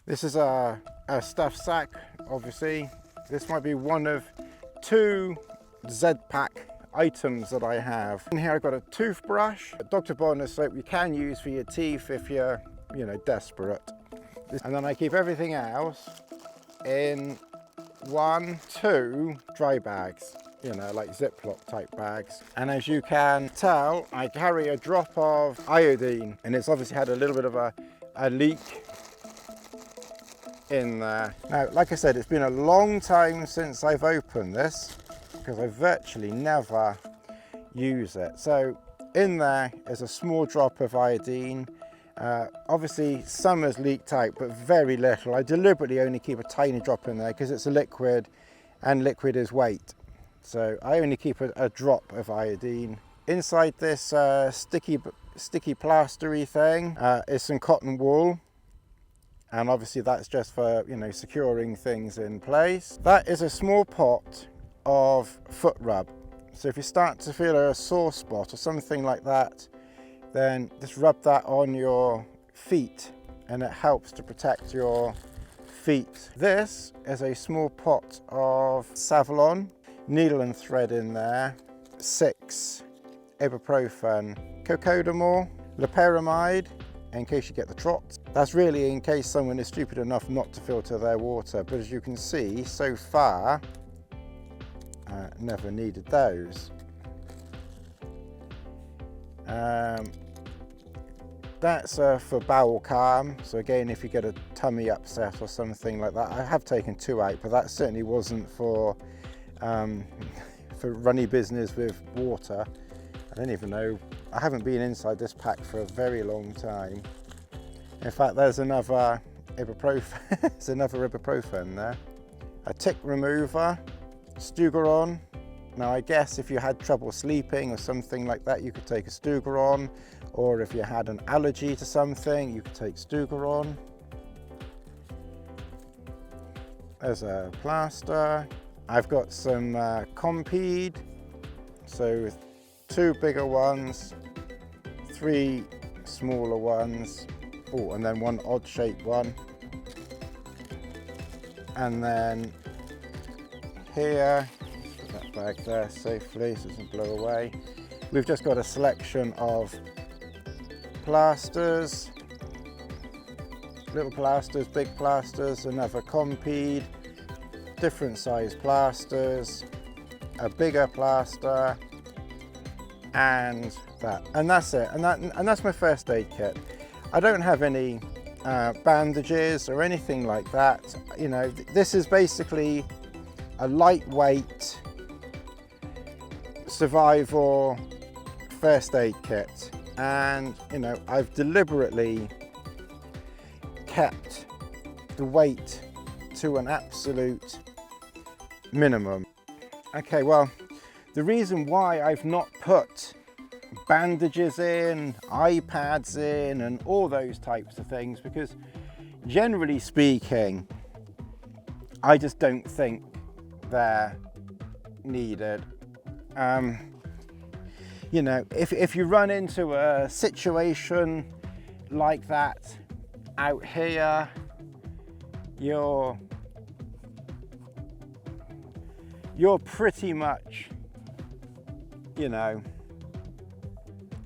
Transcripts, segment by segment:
This is a stuff sack, obviously. This might be one of 2 Z-Pack items that I have. In here I've got a toothbrush, a Dr. Bonner soap you can use for your teeth if you're, desperate. And then I keep everything else in 1, 2 dry bags, like Ziploc type bags. And as you can tell, I carry a drop of iodine, and it's obviously had a little bit of a leak in there. Now, like I said, it's been a long time since I've opened this because I virtually never use it. So in there is a small drop of iodine. Obviously some has leaked out, but very little. I deliberately only keep a tiny drop in there because it's a liquid and liquid is weight. So I only keep a drop of iodine. Inside this sticky plastery thing is some cotton wool. And obviously that's just for, securing things in place. That is a small pot of foot rub. So if you start to feel a sore spot or something like that, then just rub that on your feet and it helps to protect your feet. This is a small pot of Savlon, needle and thread in there, 6 ibuprofen, cocodamol, loperamide, in case you get the trots. That's really in case someone is stupid enough not to filter their water, but as you can see, so far, never needed those. That's for bowel calm, so again, if you get a tummy upset or something like that. I have taken 2 out, but that certainly wasn't for runny business with water. I don't even know, I haven't been inside this pack for a very long time. In fact, there's another ibuprofen, there's another ibuprofen there. A tick remover, Stugaron. Now I guess if you had trouble sleeping or something like that, you could take a Stugaron, or if you had an allergy to something, you could take Stugaron. There's a plaster. I've got some Compeed, so 2 bigger ones, 3 smaller ones, and then 1 odd shaped one. And then here, put that bag there safely so it doesn't blow away. We've just got a selection of plasters, little plasters, big plasters, another Compeed, different size plasters, a bigger plaster, and that's it. And that's my first aid kit. I don't have any bandages or anything like that. This is basically a lightweight survival first aid kit, and I've deliberately kept the weight to an absolute minimum. Okay, well, the reason why I've not put bandages in, iPads in, and all those types of things, because generally speaking, I just don't think they're needed. If you run into a situation like that out here, you're pretty much,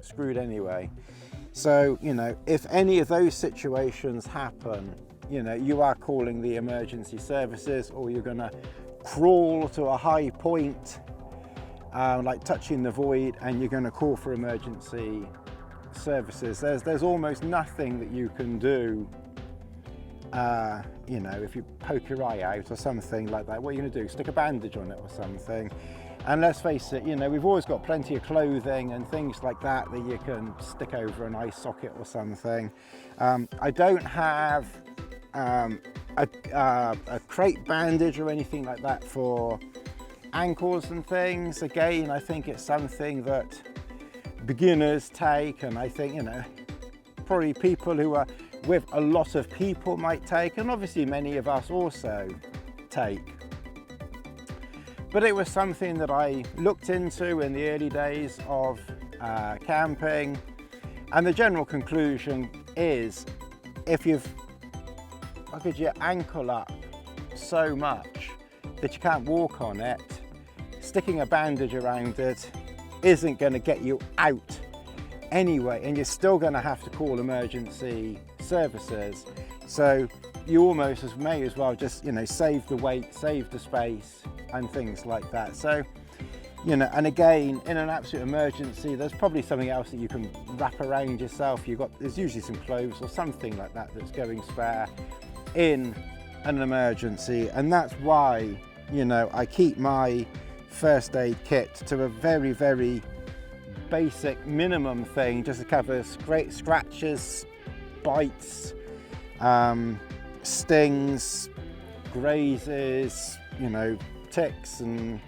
screwed anyway. So, if any of those situations happen, you are calling the emergency services, or you're gonna crawl to a high point, like touching the void, and you're gonna call for emergency services. There's almost nothing that you can do. If you poke your eye out or something like that, what are you going to do? Stick a bandage on it or something? And let's face it, we've always got plenty of clothing and things like that that you can stick over an eye socket or something. I don't have a crate bandage or anything like that for ankles and things. Again, I think it's something that beginners take, and I think, probably people who are with a lot of people might take, and obviously many of us also take. But it was something that I looked into in the early days of camping, and the general conclusion is, if you've buckled your ankle up so much that you can't walk on it, sticking a bandage around it isn't going to get you out anyway, and you're still going to have to call emergency services. So you almost may as well just, you know, save the weight, save the space and things like that. So, you know, and again, in an absolute emergency, there's probably something else that you can wrap around yourself. There's usually some clothes or something like that that's going spare in an emergency. And that's why, you know, I keep my first aid kit to a very, very basic minimum thing, just to cover scratches, bites, stings, grazes, you know, ticks. And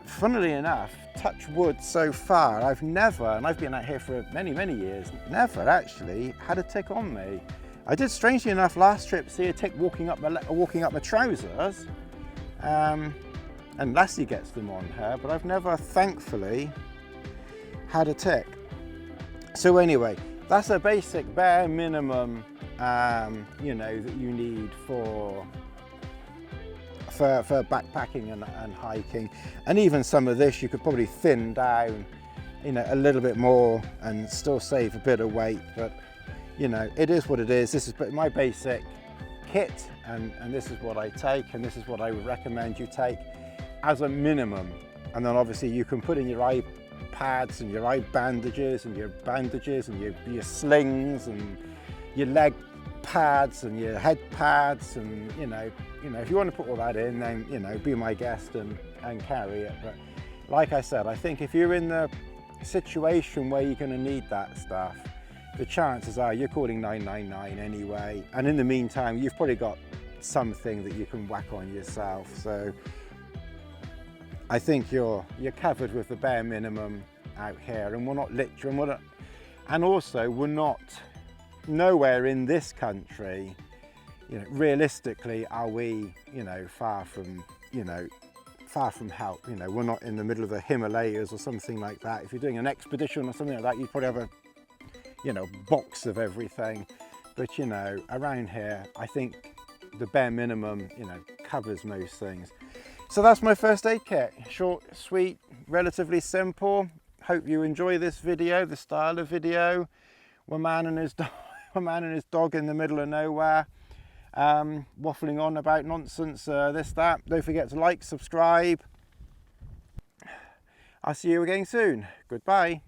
funnily enough, touch wood, so far I've never, and I've been out here for many years, never actually had a tick on me. I did, strangely enough, last trip see a tick walking up my trousers, and Lassie gets them on her, but I've never, thankfully, had a tick. So anyway, that's a basic bare minimum, you know, that you need for backpacking and hiking. And even some of this you could probably thin down, you know, a little bit more and still save a bit of weight, but you know, it is what it is. This is my basic kit, and this is what I take, and this is what I would recommend you take as a minimum. And then obviously you can put in your eye pads and your eye bandages and your your slings and your leg pads and your head pads, and you know, if you want to put all that in, then, you know, be my guest and carry it. But like I said, I think if you're in the situation where you're going to need that stuff, the chances are you're calling 999 anyway, and in the meantime you've probably got something that you can whack on yourself. So I think you're covered with the bare minimum out here, and we're not literal, and also we're not, nowhere in this country, you know, realistically are we, you know, far from help. You know, we're not in the middle of the Himalayas or something like that. If you're doing an expedition or something like that, you'd probably have a, you know, box of everything. But you know, around here, I think the bare minimum, you know, covers most things. So that's my first aid kit. Short, sweet, relatively simple. Hope you enjoy this video, the style of video. One man and his dog in the middle of nowhere, waffling on about nonsense, this, that. Don't forget to like, subscribe. I'll see you again soon. Goodbye.